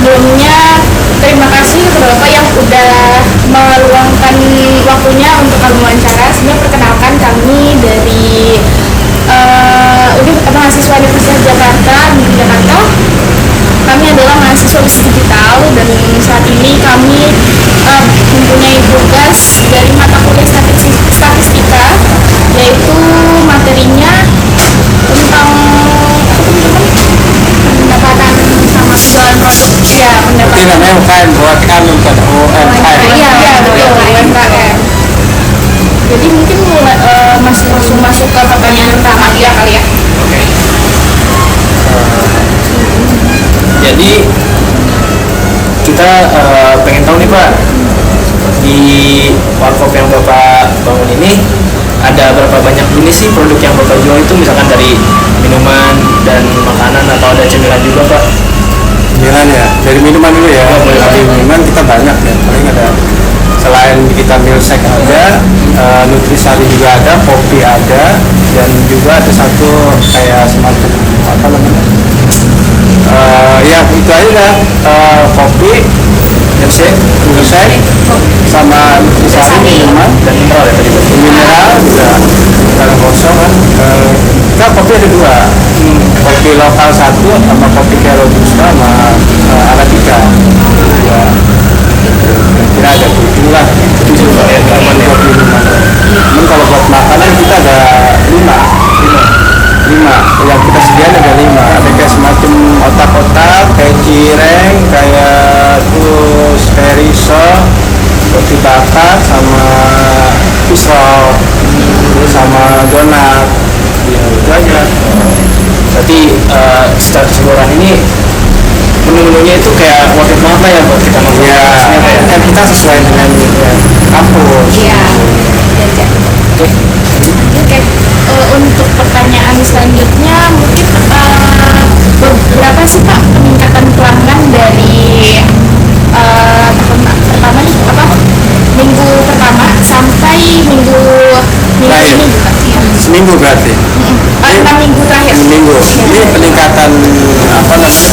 sebelumnya terima kasih kepada Bapak yang udah meluangkan waktunya untuk kami wawancara. Sebelumnya perkenalkan kami dari mahasiswa Universitas Jakarta di Jakarta. Kami adalah mahasiswa bisnis digital dan saat ini kami mempunyai tugas dari mata kuliah statistika, yaitu materinya tentang pendapatan sama jualan produk. Ya, pendapatan. Ini namanya UKM, bukan UMKM. Iya, betul, UMKM. Jadi mungkin langsung masuk ke pertanyaan pertama ya kali ya. Oke. Jadi kita pengen tahu nih Pak, di warkop yang Bapak bangun ini ada berapa banyak jenis sih produk yang Bapak jual itu, misalkan dari minuman dan makanan atau ada cemilan juga Pak? Cemilan ya, dari minuman dulu ya. Dari minuman kita banyak ya, paling ada selain kita milkshake ada, nutrisari juga ada, kopi ada, dan juga ada satu kayak semacam apa namanya? Ya itu aja kopi, milkshake, sama nutrisari minuman dan mineral ya tadi. Mineral juga dalam kosong kan. Kita kopi ada dua, kopi lokal satu sama kopi kayak robusta sama arabica. Ya. Kira ada 7 lah, 7 ya, teman kopi minuman. Namun kalau buat makanan kita ada 5 yang kita sediakan ada 5. Ada kayak semacam otak-otak, kayak cireng, kayak terus kayak riso, roti bakar, sama pisau, terus sama donat. Ya itu aja. Berarti secara keseluruhan ini menu-menunya itu kayak worth it banget lah ya buat kita makan. Ya, kan kita sesuai dengan kampus. Iya. Oke. Untuk pertanyaan selanjutnya mungkin berapa sih Pak peningkatan pelanggan dari pertama nih minggu pertama sampai minggu ini juga? Iya. Seminggu berarti. 6 minggu terakhir. Seminggu. Ini peningkatan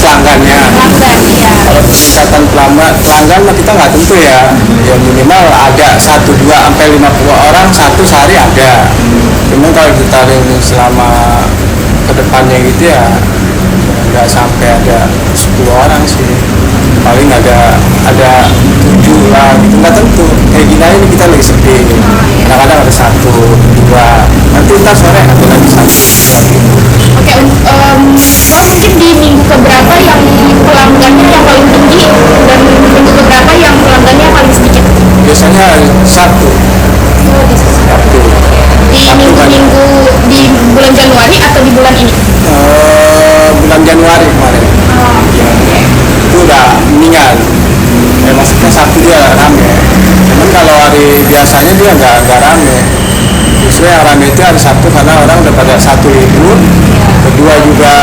pelanggannya. Pelanggan, iya. Kalau peningkatan pelanggan mah kita nggak tentu ya. Ya minimal ada 1, 2 sampai 50 orang satu sehari ada. Cuma kalau ditarik selama kedepannya gitu ya nggak sampai ada 10 orang sih. Paling ada 7 lah gitu, nggak tentu. Kayak gini aja kita lagi sepi. Kadang-kadang ada 1, 2. Nanti ntar sore ada lagi 1. Oke, mungkin di minggu keberapa yang pelanggannya yang paling tinggi dan minggu keberapa yang pelanggannya paling sedikit? Biasanya Sabtu. Di minggu-minggu di bulan Januari atau di bulan ini? Bulan Januari kemarin. Itu udah meninggal. Maksudnya Sabtu dia rame. Cuman kalau hari biasanya dia nggak rame. Justru yang rame itu hari Sabtu karena orang udah pada satu libur. Kedua juga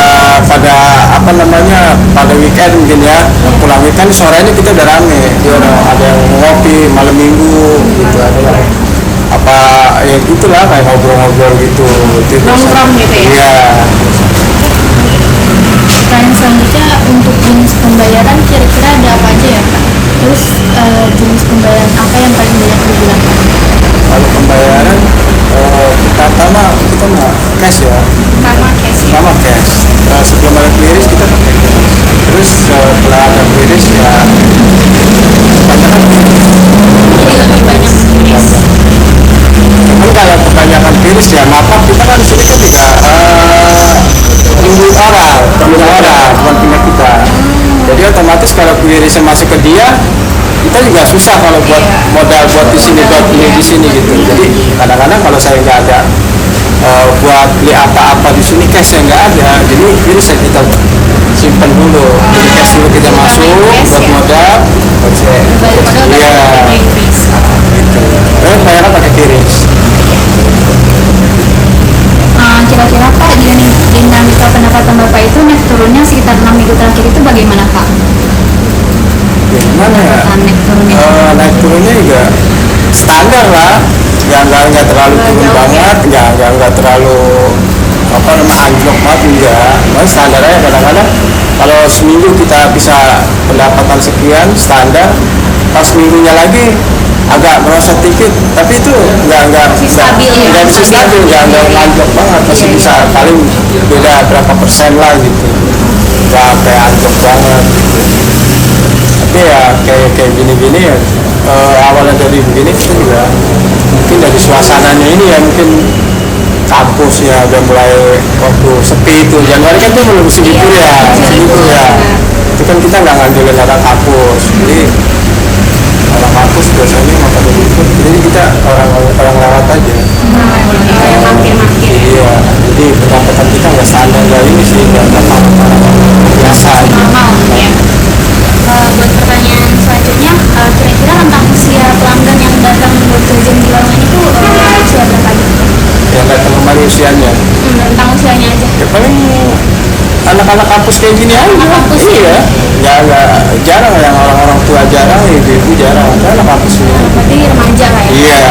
pada pada weekend mungkin ya. Pulang weekend sorenya kita udah rame. Dia ada yang ngopi malam minggu gitu, ada yang ya gitulah kayak ngobrol-ngobrol gitu. Nongkrong gitu ya? Iya. Pertanyaan selanjutnya untuk jenis pembayaran kira-kira ada apa aja ya Pak? Terus jenis pembayaran apa yang paling banyak digunakan? Kalau pembayaran kita mah cash ya. Pertama cash. Sebelum ada QRIS kita pakai cash. Terus setelah ada QRIS ya kebanyakan Lebih banyak QRIS. Cuman kalau kebanyakan QRIS ya maaf kita kan di sini kan juga nunggu orang bukan punya kita. Jadi otomatis kalau QRIS masuk ke dia, kita juga susah kalau buat modal buat di sini gitu. Jadi kadang-kadang kalau saya nggak ada buat beli apa-apa di sini cash yang nggak ada, jadi QRIS yang kita simpan dulu. Jadi cash dulu kita masuk buat modal, iya. Terus bayarnya pakai QRIS. Kira-kira Pak dinamika pendapatan Bapak itu naik turunnya sekitar 6 minggu terakhir itu bagaimana Pak? Gimana ya? Naik turunnya juga standar lah, nggak terlalu turun banget, nggak terlalu anjlok banget enggak. Standar aja. Kadang-kadang kalau seminggu kita bisa pendapatan sekian standar, pas minggunya lagi agak merosot dikit, tapi itu nggak stabil ya? nggak bisa stabil, nggak anjlok banget, masih bisa paling beda berapa persen lah gitu, nggak kayak anjlok banget gitu. Tapi ya kayak gini-gini ya, awalnya dari begini itu juga mungkin dari suasananya ini ya, mungkin kampus ya udah mulai waktu sepi itu Januari kan tuh belum segitu ya, itu kan kita nggak ngandelin orang kampus, jadi orang kampus biasanya mau pada libur, jadi kita orang lewat aja. Kayak mampir-mampir. Iya, jadi pendapatan kita nggak standar, nggak ini sih, nggak normal, biasa aja. Normal ya. Buat pertanyaan selanjutnya, kira-kira rentang usia pelanggan yang datang buat jajan di warung ini tuh usia berapa aja? Yang datang kemari usianya Rentang usianya aja. ya paling anak-anak kampus kayak gini aja. Kampus. Iya, nggak jarang yang orang-orang tua, jarang, ibu jarang, ada anak kampus ini. Berarti remaja lah ya? Iya.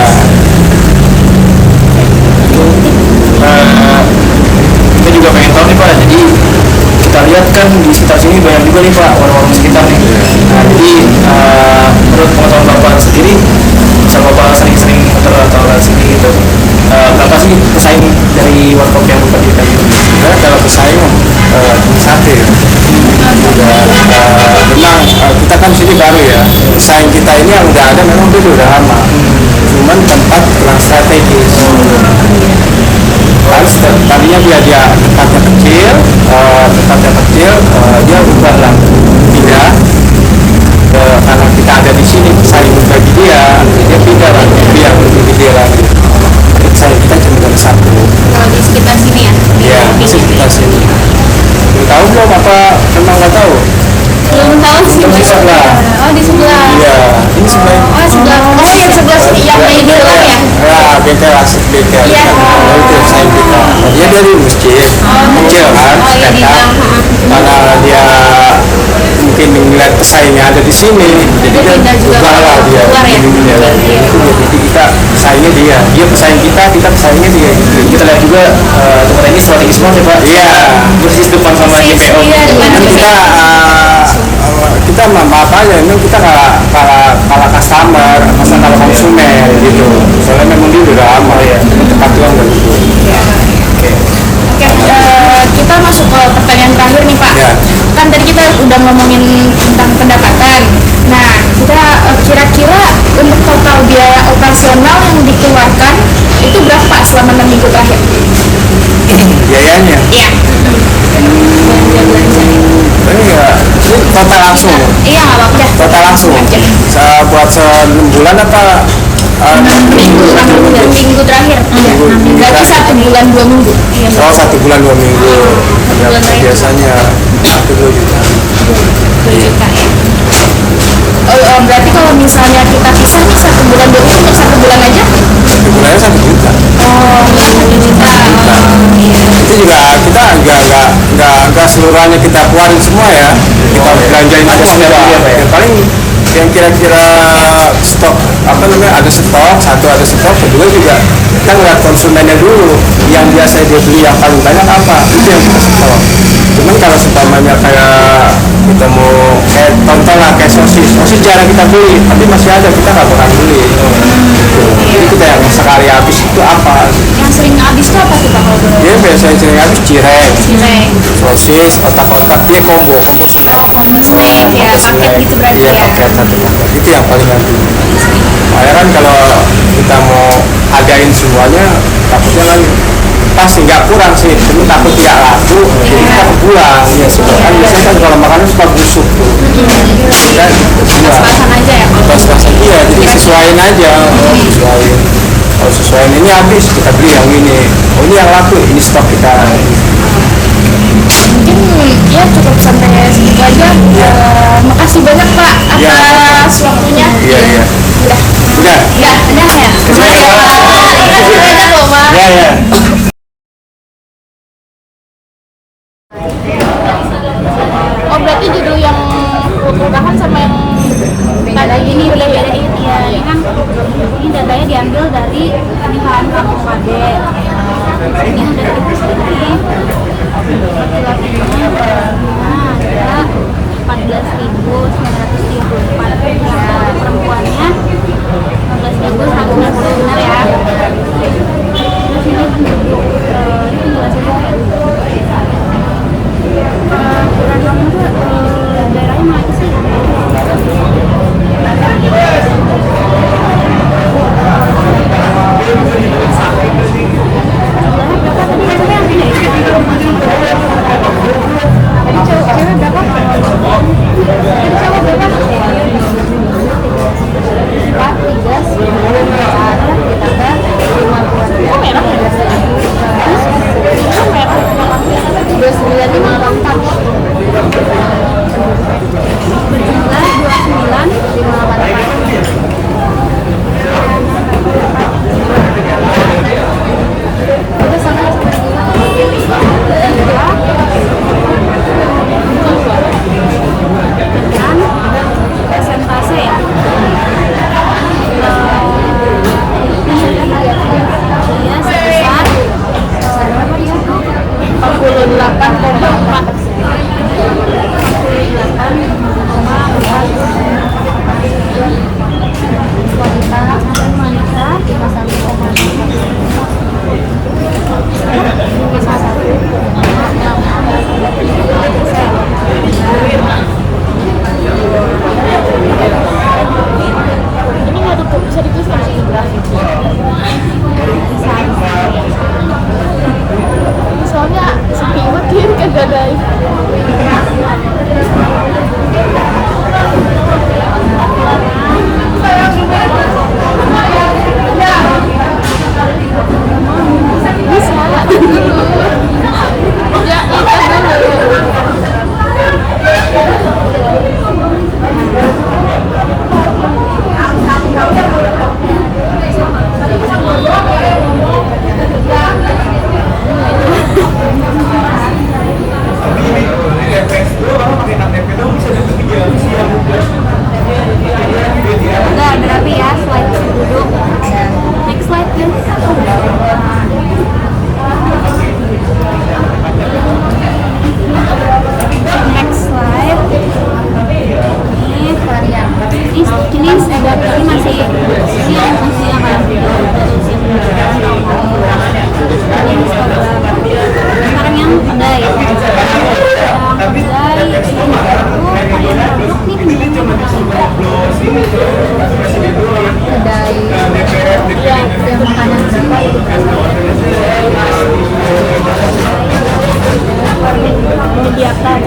Kita juga pengen tahu nih Pak, jadi kita lihat kan di sekitar sini banyak juga nih Pak warung-warung sekitar nih. Nah jadi menurut pengetahuan Bapak sendiri, misal Bapak sering-sering muter atau lewat sini gitu, berapa sih pesaing dari warkop yang Bapak dirikan? Sebenarnya kalau pesaing satu ya. Memang kita kan sini baru ya. Pesaing kita ini yang udah ada memang dulu udah lama. Cuman tempat kurang strategis. Tadinya dia tempatnya kecil, dia ubah lah, pindah. Karena kita ada di sini, pesaing bagi dia pindah lah, dia lebih gede lagi. Pesaing kita cuma ada satu. Kalau di sekitar sini ya? Iya, di sekitar sini. Belum tahu belum apa? Memang nggak tahu. Belum tahu sih. Di sebelah. Oh di sebelah. Iya, ini sebelah. Oh sebelah. Oh yang sebelah sini yang di dalam ya? Ya, bengkel asik bengkel. Iya. Itu pesaing kita. Dia dari masjid, kecil kan, Oh iya di dalam. karena dia mungkin melihat pesaingnya ada di sini, jadi dia pindah juga ubah lah dia. keluar ya? Jadi kita pesaingnya dia pesaing kita pesaingnya dia. Gitu. Kita lihat juga tempat ini strategis banget ya Pak. Iya. Persis depan sama Persis, GPO. iya, depan Kan kita apa aja, memang kita kalah customer, masa kalah konsumen gitu. Soalnya memang dia udah lama ya, tempat tuang dan gitu. Oke, kita masuk ke pertanyaan terakhir nih Pak. Ya. Kan tadi kita udah ngomongin tentang pendapatan. Nah, kita kira-kira untuk total biaya operasional yang dikeluarkan itu berapa Pak selama 6 minggu terakhir? Biayanya. Iya. Belanja-belanja. Ini ya, ini total langsung. Iya, nggak apa-apa. Total langsung. Aja. Buat 6 bulan apa? Minggu terakhir. Iya. Minggu Berarti terakhir. 1 bulan 2 minggu. Iya. Oh, 1 bulan 2 minggu. Ya, bulan terakhir. biasanya 1-2 juta. 2 juta ya. Berarti kalau misalnya kita pisah nih 1 bulan 2 minggu untuk 1 bulan aja? 1 bulannya 1 juta. Oh, 1 juta. Iya. Itu juga kita nggak seluruhnya kita keluarin semua ya. Kita belanjain aja semua. Ya, paling yang kira-kira stok ada stok, ada stok, kedua juga kita ngeliat konsumennya dulu, yang biasa dia beli yang paling banyak apa, itu yang kita stok. Cuman kalau seumpamanya kayak kita mau contoh lah kayak sosis jarang kita beli, tapi masih ada, kita nggak pernah beli. Jadi kita yang sekali habis itu apa? Yang sering habis itu apa sih Pak kalau boleh? Dia biasanya sering habis cireng, Cireng. sosis, otak-otak, dia combo snack. Snack ya, paket gitu berarti Iya, ya. paket satu paket itu yang paling nanti. Makanya kan kalau kita mau adain semuanya, takutnya kan pasti nggak kurang sih, cuma takut nggak laku, jadi kita pulang. Ya, kan biasanya kan kalau makanan suka busuk tuh. Dan Pas-pasan aja ya kalau pas-pasan iya, jadi sesuaiin aja, sesuaiin. Kalau sesuaiin ini habis, kita beli yang ini. Oh ini yang laku, ini stok kita. mungkin ya cukup sampai segitu aja. Makasih banyak Pak Iya, atas waktunya. Iya. Udah. Udah. Udah ya. Makasih banyak loh Pak. Ya. Oh berarti judul yang perubahan sama yang tadi ini bedain ya. Ini kan ini datanya diambil dari pernikahan kampung Pade. Ini udah kita sendiri. Laki-lakinya ada 14.934. Perempuannya 15.160, benar ya. Terus ini penduduk ini penjelasannya ukuran kamu tuh daerahnya mana sih? persentase ya. Dia sebesar berapa dia tuh? 48,4. Wanita wanita 51,1%. Ini nggak tutup, bisa dituliskan sih grafik. Soalnya sepi banget dia kan dadai. Udah ada rapi ya slide duduk. Next slide guys. Next slide. Ini masih akan sekarang yang kedai. Kedai yang makanan menyediakan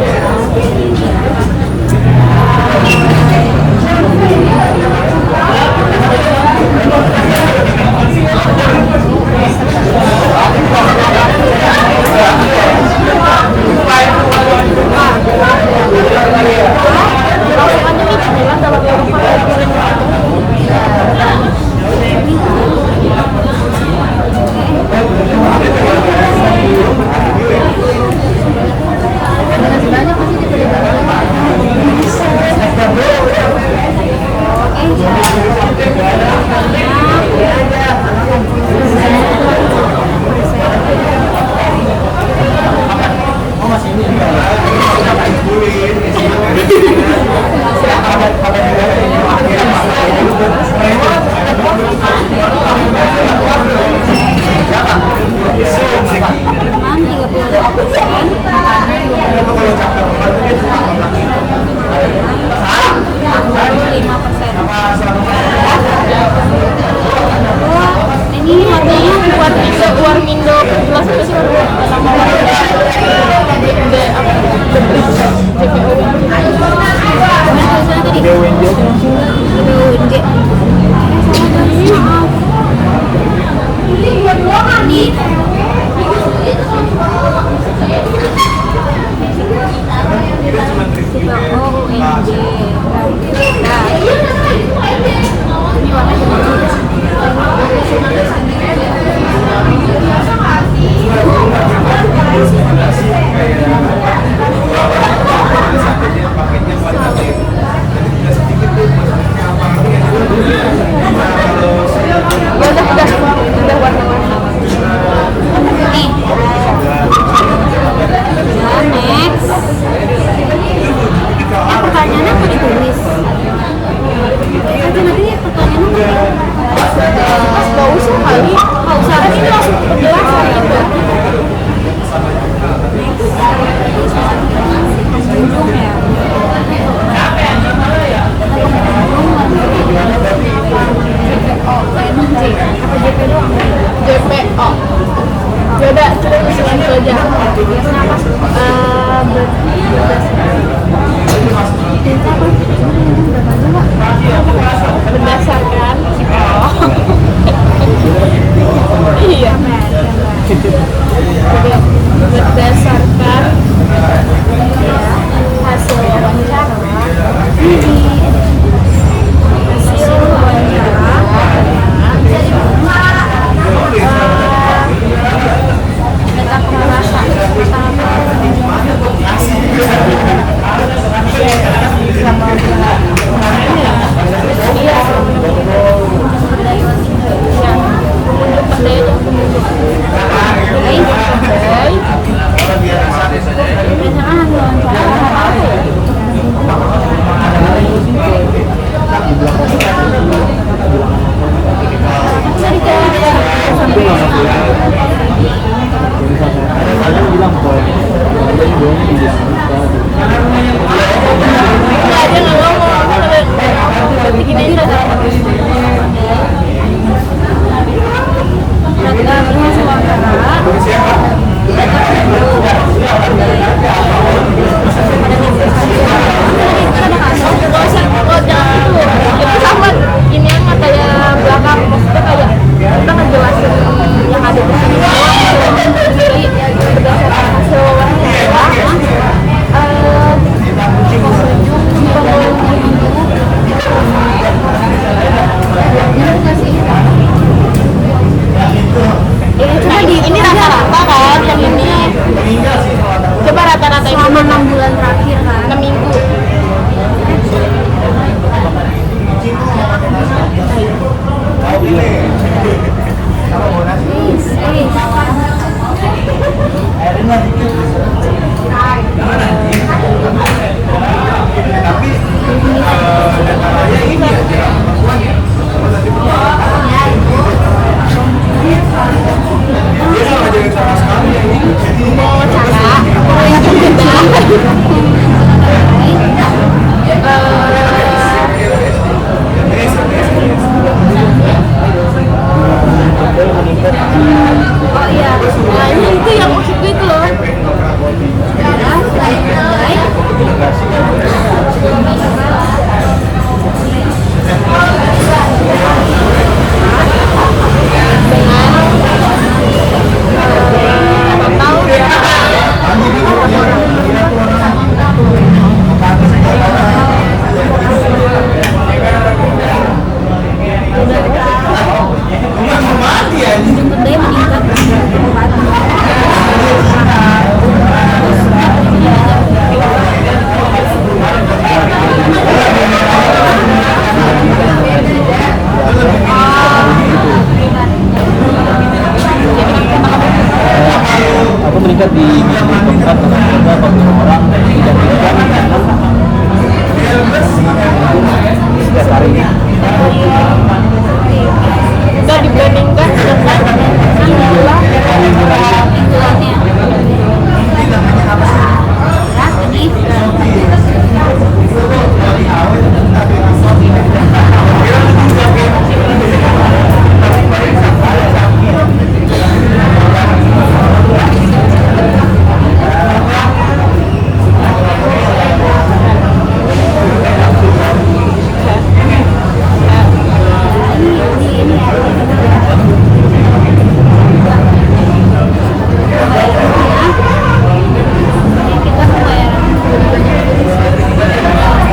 ini harganya buat Warmindo gelas itu sih ini setiap hari. Udah dibandingkan dengan jumlah Bulannya kita pembayaran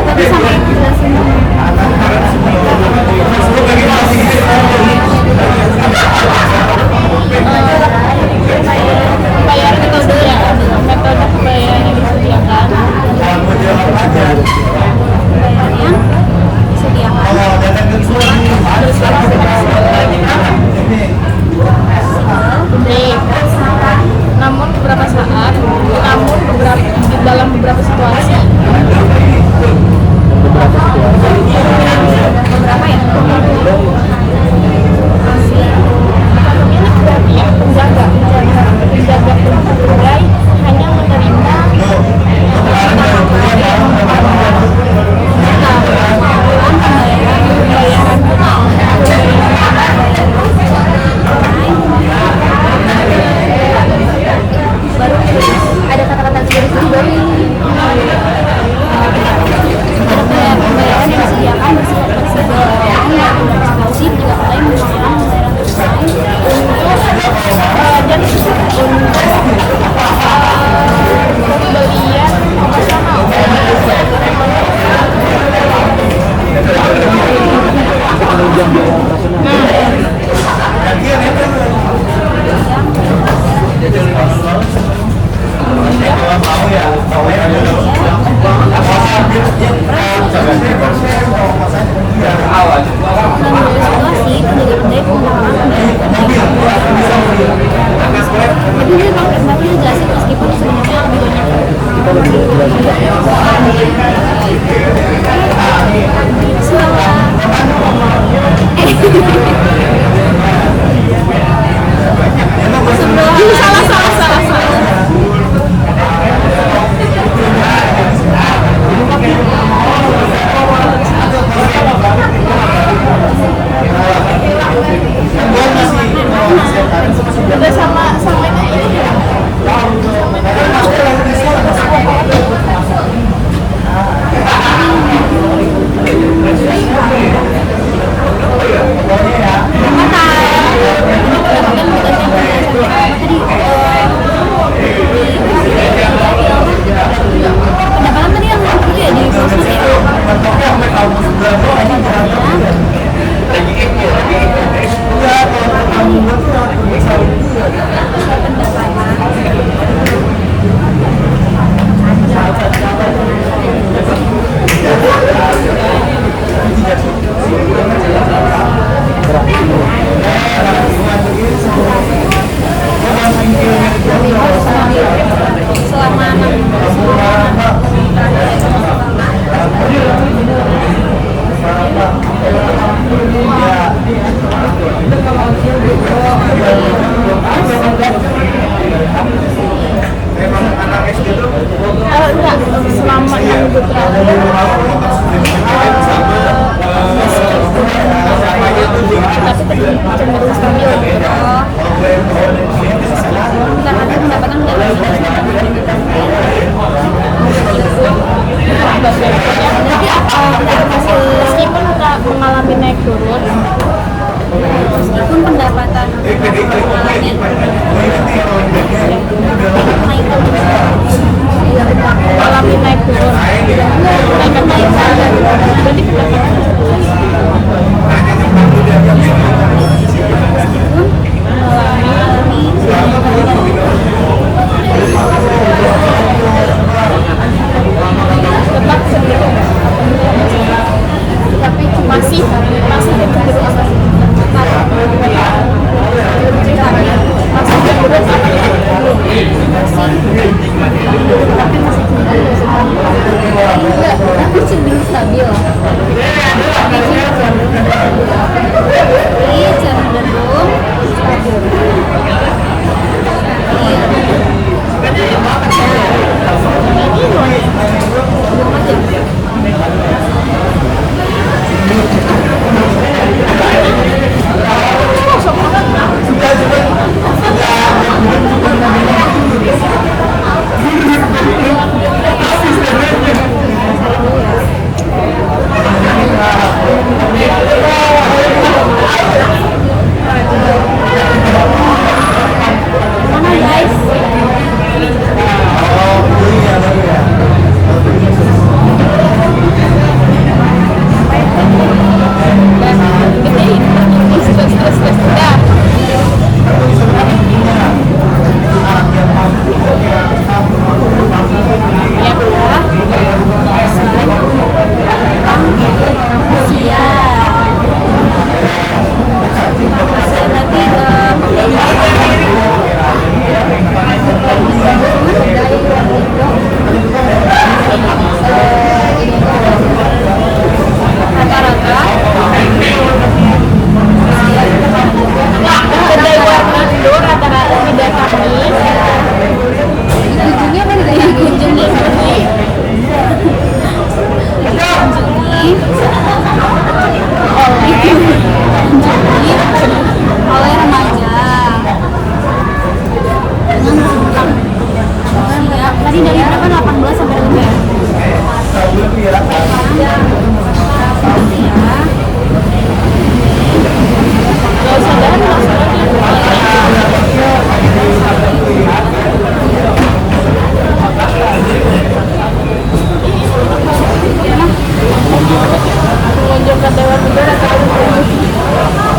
tapi sampai jelasin bayar metode ya, metode pembayaran yang disediakan. pembayaran yang disediakan. Nih, namun beberapa saat, namun di dalam beberapa situasi, Beberapa ya? pemilik berarti ya, penjaga kedai hanya menerima pembayaran Baru ada kata-kata garis baru. Ada pembayaran yang disediakan bersifat fleksibel. Yang eksklusif jika mulai menggunakan pembayaran tunai dan pembelian operasional. situasi menjadi kedai pengelolaan jadi ini memang jelasin meskipun sebenarnya lebih banyak Salah. Udah samanya ini ya. pendapatan tadi yang itu ya di sosmed itu selama 6 minggu terakhir tapi cenderung stabil gitu. pendapatan Jadi meskipun nggak mengalami naik turun, meskipun pendapatan mengalami mengalami naik turun, naikkan naik saja. Berarti pendapatan tetap sedikit, tapi masih cenderung apa? Masih cenderung apa? enggak, tapi cenderung Di cenderung mana guys? Oleh remaja dengan rentang usia tadi dari berapa 18 sampai dengan Pengunjung ke Dewa Timur atau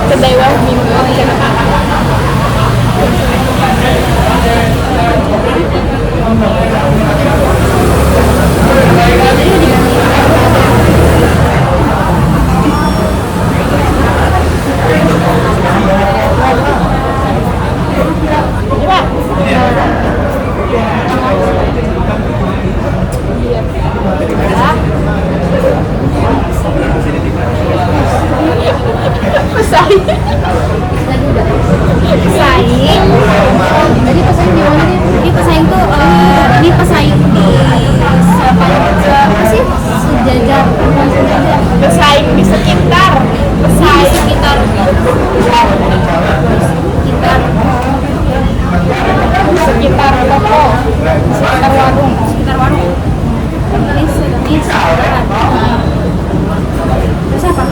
ke Dewa Timur? Pesaing. Jadi pesaing di mana nih? Ini pesaing tuh ini pesaing di apa sih? Sejajar. Pesaing di sekitar. Pesaing sekitar Sekitar toko, sekitar warung. Ini terus apa?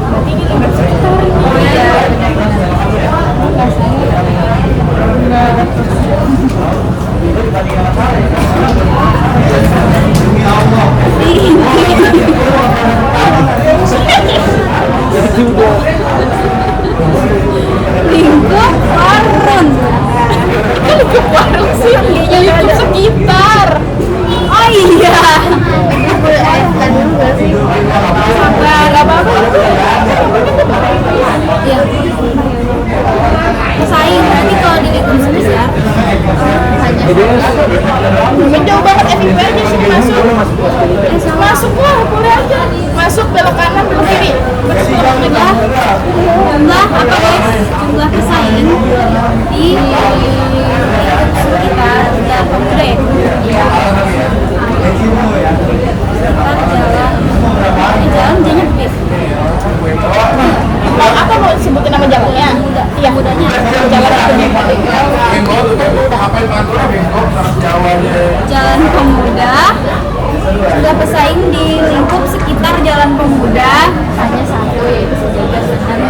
Berarti ini lingkup sekitar. Oh iya. Lingkup warung. Lingkup warung sih, lingkup sekitar. Oh iya. Sabar, gak apa-apa. Iya. Pesaing berarti kalau di lingkup sekitar hanya Jauh banget FIP aja sih masuk. Masuk lah, boleh aja. Masuk belok kanan, belok kiri. jumlah apa guys? Jumlah pesaing di sekitar Jalan Pemuda ya? Sekitar jalan Jenyepit. Mau apa mau sebutin nama jalannya? Iya, Mudanya jalan Jalan Pemuda. Jumlah pesaing di lingkup sekitar Jalan Pemuda hanya satu, yaitu sejajar dengan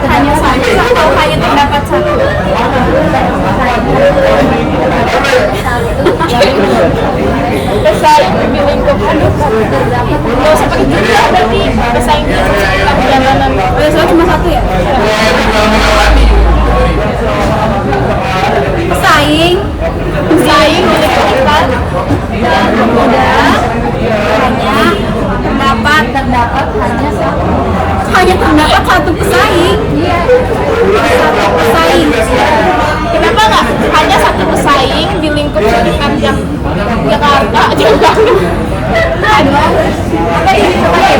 hanya satu atau hanya terdapat satu. pesaing di lingkup terdapat. Gak usah pakai jumlah berarti pesaing di sekitar jalanan. Soalnya cuma satu ya. Pesaing Pesaing di sekitar Jalan Pemuda hanya terdapat satu pesaing. Iya. Satu pesaing. Kenapa nggak hanya satu pesaing di lingkup sekitar Jakarta? Jangan Apa ini terakhir?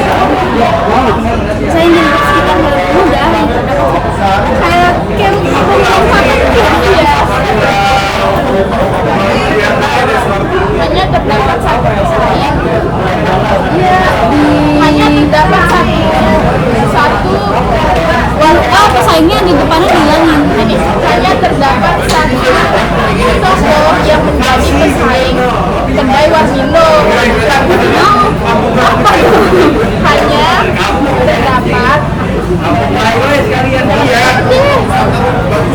Saya ingin sekitar muda kayak hanya terdapat satu pesaing. Iya, hanya terdapat satu pesaingnya di depannya bilangin hanya terdapat satu toko yang menjadi pesaing kedai Warmindo. Apa itu? Hanya terdapat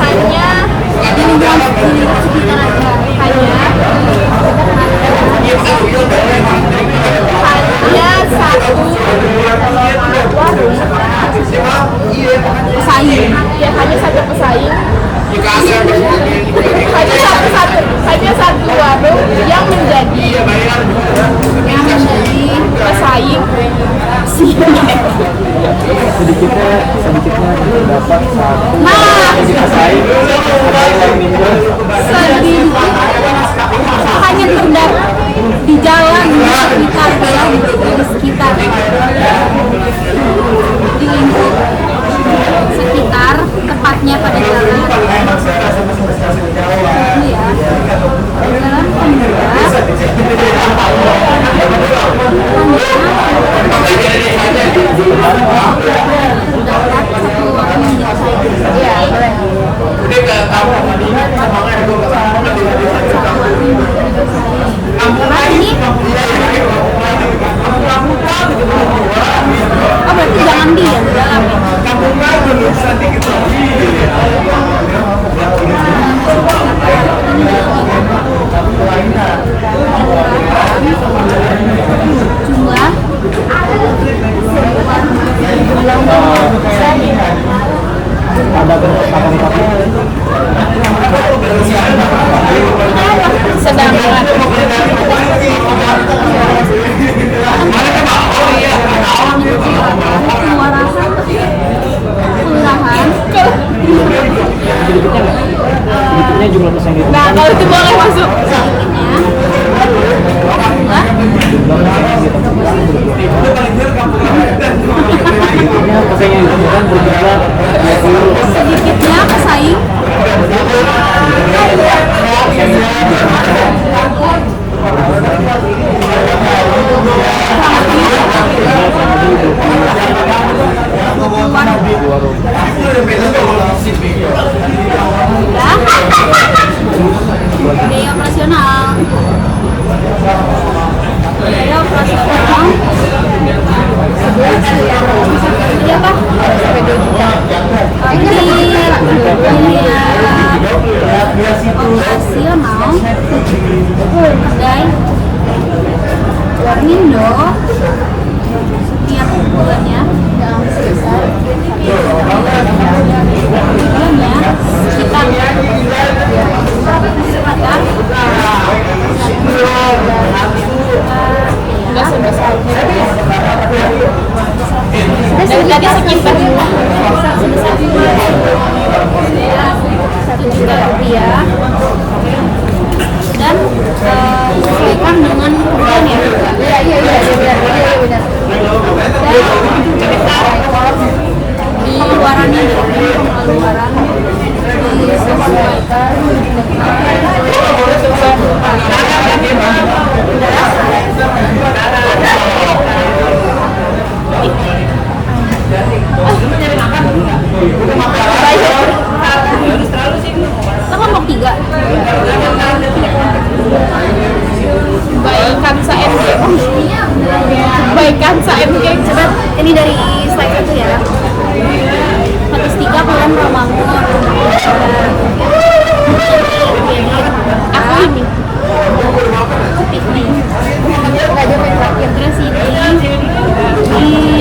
hanya di lingkungan sekitar aja. Hanya satu warung pesaing. Ya, hanya satu pesaing. Hanya satu warung yang menjadi pesaing. sedikitnya dapat satu pesaing Sedikit hanya terdapat di jalan di sekitar di lingkup sekitar tepatnya pada jalan ini ya jalan oh berarti jangan di dalam jumlah sedang sedikitnya jumlah pesaing itu nah kalau itu boleh masuk pesaing yang ditemukan berjumlah 20 sedikitnya pesaing biaya operasional iya Pak ini operasional kedai Warmindo setiap bulannya sekitar dari tadi sekitar Rp1.000.000 dan disesuaikan dengan ukuran ya. Iya benar. Di luarannya luaran disesuaikan kelompok 3 Baikan SMG coba ini dari slide 1 ya 103 Pulau Romangun aku ini terus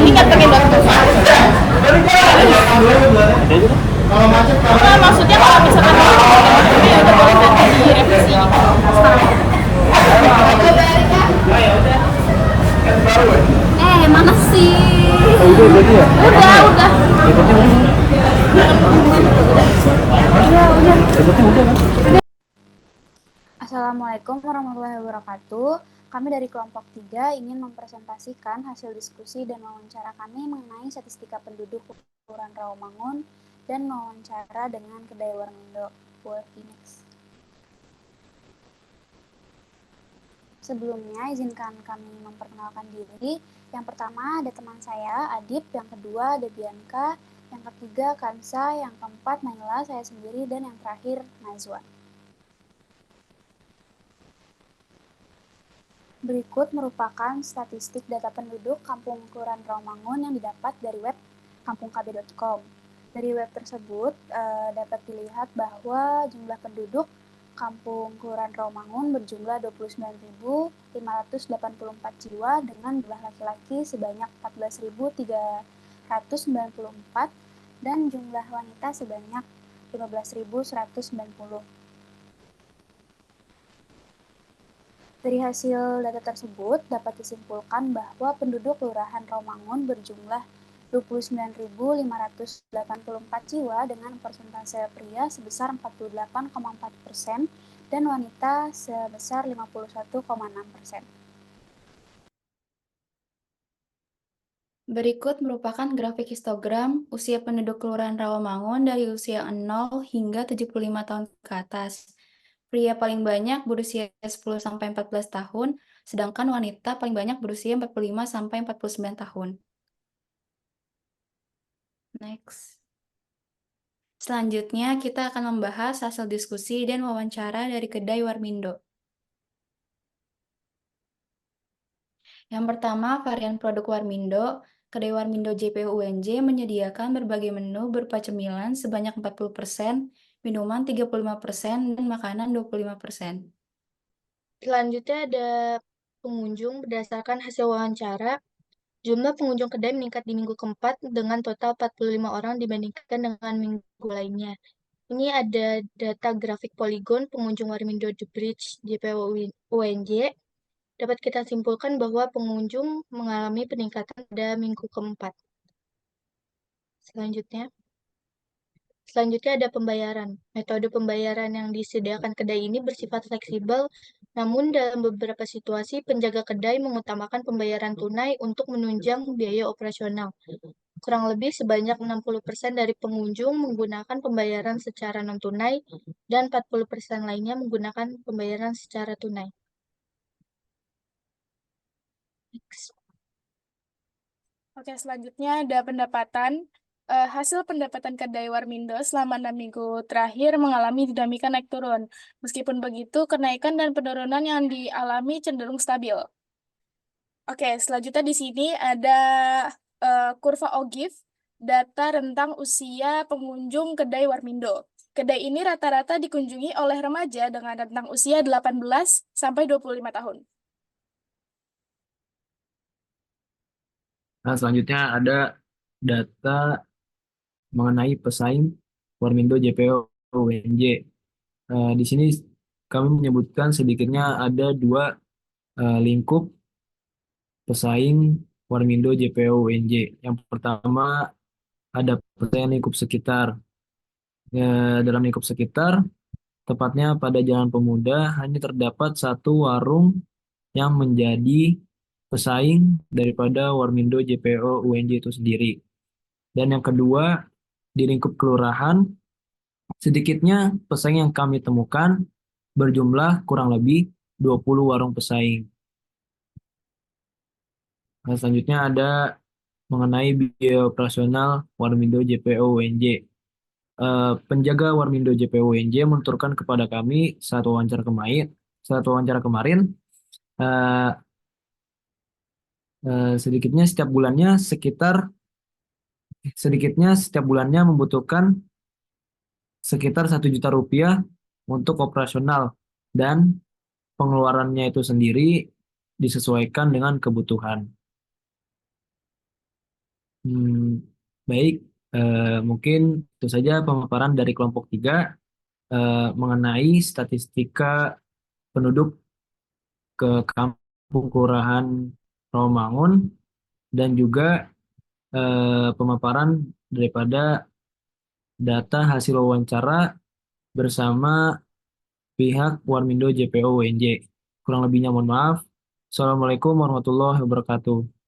ini kan pakai dokter maksudnya kalau misalkan ini udah boleh nanti direvisi mana sih? Udah. Assalamualaikum warahmatullahi wabarakatuh. Kami dari kelompok 3 ingin mempresentasikan hasil diskusi dan wawancara kami mengenai statistika penduduk Kelurahan Rawamangun dan wawancara dengan Kedai Warmindo. Next. Sebelumnya, izinkan kami memperkenalkan diri. Yang pertama ada teman saya, Adip. Yang kedua ada Bianca. Yang ketiga, Kansa. Yang keempat, Naila, saya sendiri. Dan yang terakhir, Nazwa. Berikut merupakan statistik data penduduk Kampung Kelurahan Rawamangun yang didapat dari web kampungkb.com. Dari web tersebut dapat dilihat bahwa jumlah penduduk Kampung Kelurahan Rawamangun berjumlah 29.584 jiwa dengan jumlah laki-laki sebanyak 14.394 dan jumlah wanita sebanyak 15.190. Dari hasil data tersebut dapat disimpulkan bahwa penduduk Kelurahan Rawamangun berjumlah 29.584 jiwa dengan persentase pria sebesar 48,4% dan wanita sebesar 51,6%. Berikut merupakan grafik histogram usia penduduk Kelurahan Rawamangun dari usia 0 hingga 75 tahun ke atas. Pria paling banyak berusia 10-14 tahun, sedangkan wanita paling banyak berusia 45-49 tahun. Next. Selanjutnya, kita akan membahas hasil diskusi dan wawancara dari Kedai Warmindo. Yang pertama, varian produk Warmindo. Kedai Warmindo JPO UNJ menyediakan berbagai menu berupa cemilan sebanyak 40%, minuman 35%, dan makanan 25%. Selanjutnya ada pengunjung berdasarkan hasil wawancara. Jumlah pengunjung kedai meningkat di minggu keempat dengan total 45 orang dibandingkan dengan minggu lainnya. Ini ada data grafik poligon pengunjung Warmindo The Bridge JPO UNJ. Dapat kita simpulkan bahwa pengunjung mengalami peningkatan pada minggu keempat. Selanjutnya ada pembayaran. Metode pembayaran yang disediakan kedai ini bersifat fleksibel, namun dalam beberapa situasi penjaga kedai mengutamakan pembayaran tunai untuk menunjang biaya operasional. Kurang lebih sebanyak 60% dari pengunjung menggunakan pembayaran secara non-tunai dan 40% lainnya menggunakan pembayaran secara tunai. Next. Oke, selanjutnya ada pendapatan. Hasil pendapatan Kedai Warmindo selama 6 minggu terakhir mengalami dinamika naik turun. Meskipun begitu, kenaikan dan penurunan yang dialami cenderung stabil. Oke, selanjutnya di sini ada kurva OGIF, data rentang usia pengunjung Kedai Warmindo. Kedai ini rata-rata dikunjungi oleh remaja dengan rentang usia 18 sampai 25 tahun. Nah, selanjutnya ada data mengenai pesaing Warmindo JPO UNJ. Di sini kami menyebutkan sedikitnya ada dua lingkup pesaing Warmindo JPO UNJ. Yang pertama ada pesaing lingkup sekitar. Dalam lingkup sekitar, tepatnya pada Jalan Pemuda, hanya terdapat satu warung yang menjadi pesaing daripada Warmindo JPO UNJ itu sendiri. Dan yang kedua, di lingkup kelurahan, sedikitnya pesaing yang kami temukan berjumlah kurang lebih 20 warung pesaing. Nah, selanjutnya ada mengenai biaya operasional Warmindo JPO UNJ. Penjaga Warmindo JPO UNJ menuturkan kepada kami saat wawancara kemarin, sedikitnya setiap bulannya membutuhkan sekitar 1 juta rupiah untuk operasional dan pengeluarannya itu sendiri disesuaikan dengan kebutuhan. Baik, mungkin itu saja pemaparan dari kelompok 3 mengenai statistika penduduk ke Kampung Kelurahan Rawamangun dan juga pemaparan daripada data hasil wawancara bersama pihak Warmindo JPO UNJ. Kurang lebihnya mohon maaf. Assalamualaikum warahmatullahi wabarakatuh.